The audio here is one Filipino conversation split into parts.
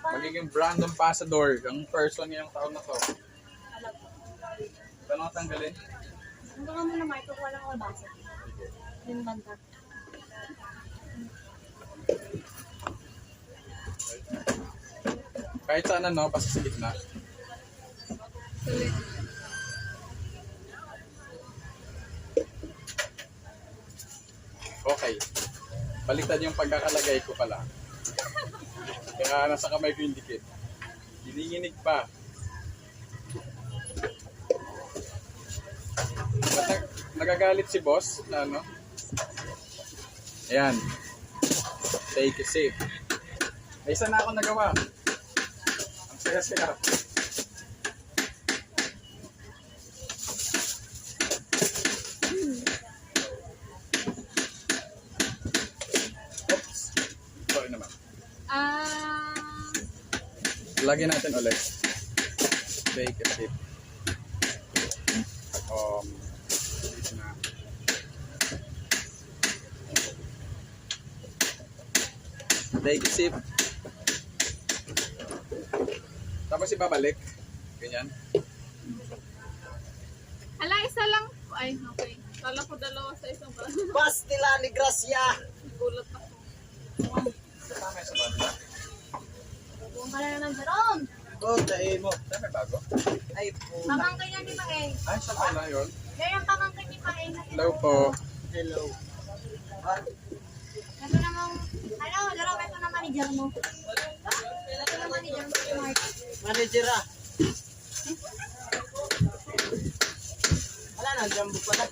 magiging brand ambassador ang person ngayong taon na to. Paano tanggalin? Ano ka muna, Marco? Wala ko basa. Yung banta. Kahit saan ano, basta sa gitna. Okay. Baliktad yung pagkakalagay ko pala. Kaya nasa kamay ko yung dikit. Hininginig pa. Nagagalit si boss na ano. Ayan. Take a sip. May isa na ako nagawa. Ang saya-saya. Oops. Sorry naman. Lagyan natin ulit. Take a sip. Na. Take a sip. Tapos ibabalik. Ganyan. Hala, isa lang. Ay, okay. Kala ko dalawa sa isang ba? Pastila ni Gracia. Gulat ako. Tama sa banda. Buong ka na naman, Jerome. Oh, tayo mo. Tama bago. Ay, po. Pamangkin niya ni Paeng. Ay, siya pala yun. Yan ang pamangkin ni Paeng. Hello po. Hello. Ah, Ito namang, ano, Jerome, ito na manager mo. Ito na manager mo, si Mark. manager ah. Wala na, jumbo pala.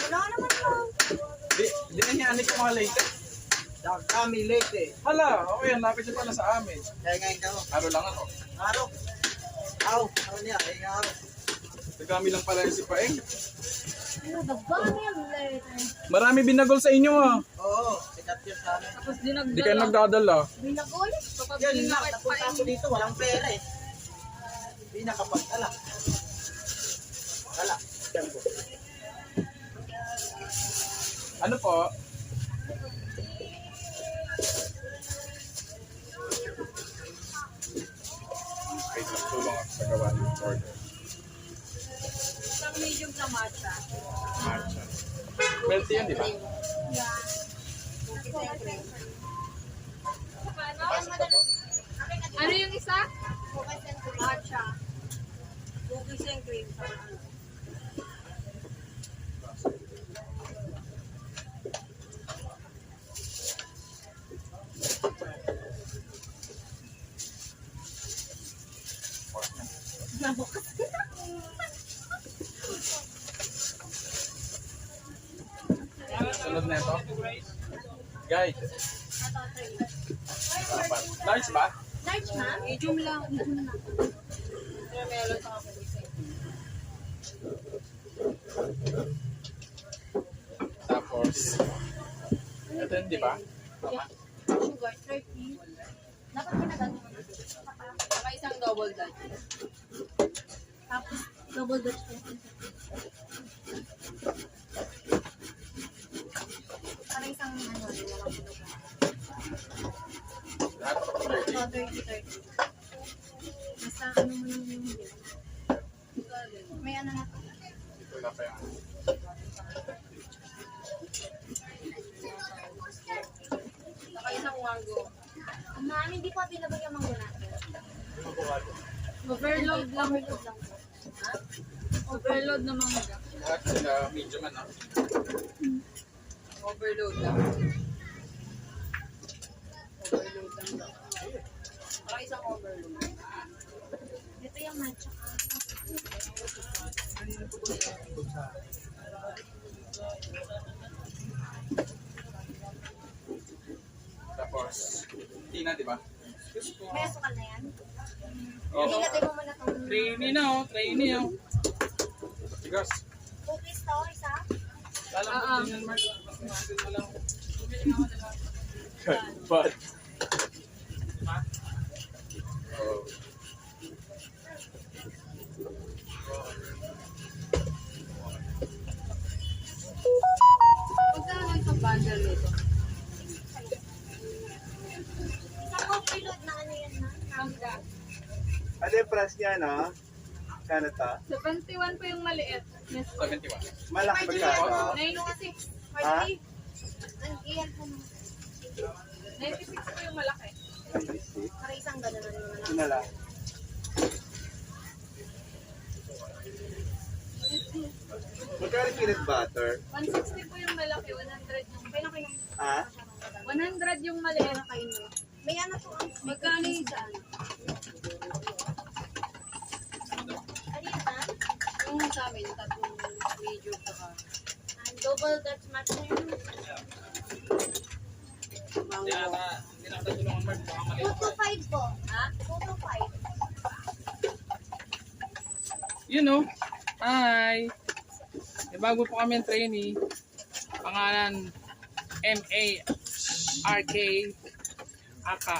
Wala ka naman po. Di na niya anik ko mga late. Kami late eh. Hala, okay yan. Lapit siya pala sa amin. Kaya ngayon ka mo. Araw lang ako. Araw. Aw, ano niya? Kaya nga araw. Nagkami lang pala yung si Paeng. Ano ba ba yung letter? Marami binagol sa inyo ah. Oo, sikat yun sa amin. Tapos dinagdala. Di kayo nagdadala. Binagol? Kapag Yan lang, dinakit pa napunta ako dito, walang pera eh. Hindi nakapagdala. Wala, jumbo. Ano po? Wait lang, tulong ako sa gawa ng order. isang medium na matcha. Matcha. Melty yun, di ba? Yeah. Pasok na po. Ano yung isa? Matcha. Cookies and cream. Sunod na ito. Guide. Dapat. Large ba? Large, ma'am? Medium lang. Medium na. Pero meron sa ako. Tapos, ito yun, di ba? Tama. Sugar, 30. Dapat pinagano mo na. Saka isang double dutch. Tapos, double dutch po. Para isang ano, walang sugar. Lahat 30. So, 30. Basta ano mo yung hindi. May ano na to. Ito na pa yung Saka isang mango. Ma'am, hindi po available yung mango natin. Overload lang. Overload lang po. Overload na mangga. lahat sila medium ano. Overload lang. Overload lang. Saka isang overload. Ito yung matcha. Tapos, tina, di ba? May asukal na yan. Oo. Ilagay mo muna itong Creamy na oh. Creamy oh. Tigas. cookies to, isa. Lalambot din yan, Mark. Natin mo lang. Bad. Oh. Magkano isang bundle nito? Isang overload na na ano yan na. Mangga. Ano yung price niya, no? Kano to? 71 po yung maliit. Yes. 71. Malaki magkano? 96. Ha? Ang iyan po mo. 96 po yung malaki. 96. Para isang gano'n na naman. Ito na lang. Magkano peanut butter? 160 po yung malaki. 100 yung... Kaya na kayo. Ha? 100 yung maliit. Kain mo. May ano po ang... Magkano yung saan? Ano yun ha? Yung sa amin, tatlong medyo saka. Double Dutch match na yun. Hindi na katulungan Mark. Baka mali. 2 to 5 po. Ha? 2 to 5. Yun oh. Hi! May bago po kami ang trainee. Pangalan M-A-R-K Aka.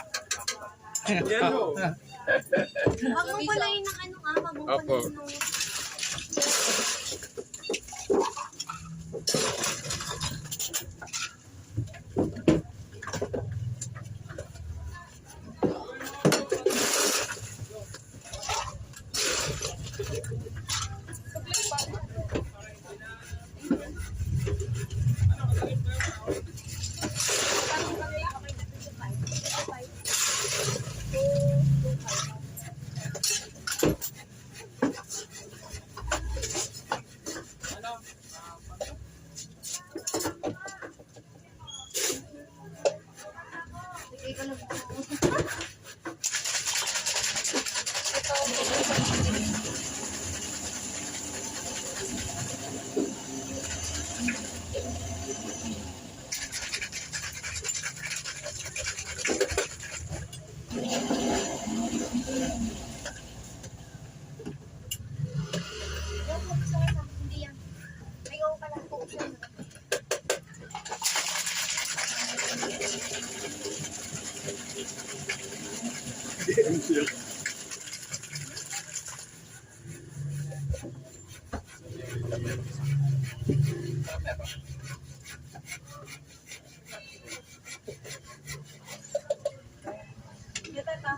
Yan o. Wag mo palayin ng ano ah. Wag mo Opo. palayin ng... Sige ko na po. Yung po gusto ko na. Hindi yan. May go pa lang po. Sarap na ito. Ito, ito.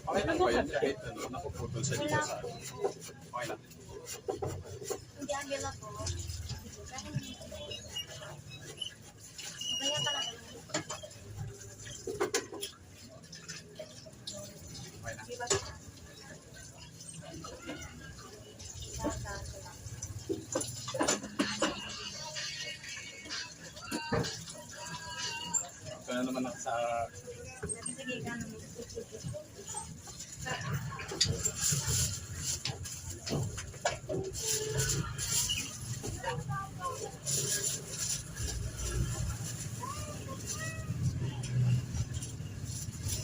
Okay lang ba yan? Kahit ano, nakuputol sa dito sa... Okay lang. Hindi Angela po. Kaya talaga. Okay lang. Ito na naman ako sa... Sige ka naman.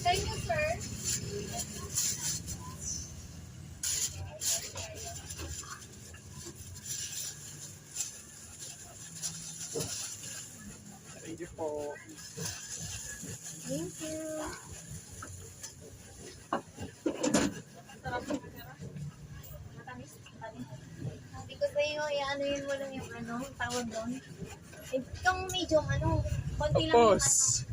Thank you, sir. Thank you po. Thank you. Matamis. Hindi ko sa'yo, ano yun mo lang yung ano, tawag doon. Itong medyo ano, konti lang yung ano. Tapos,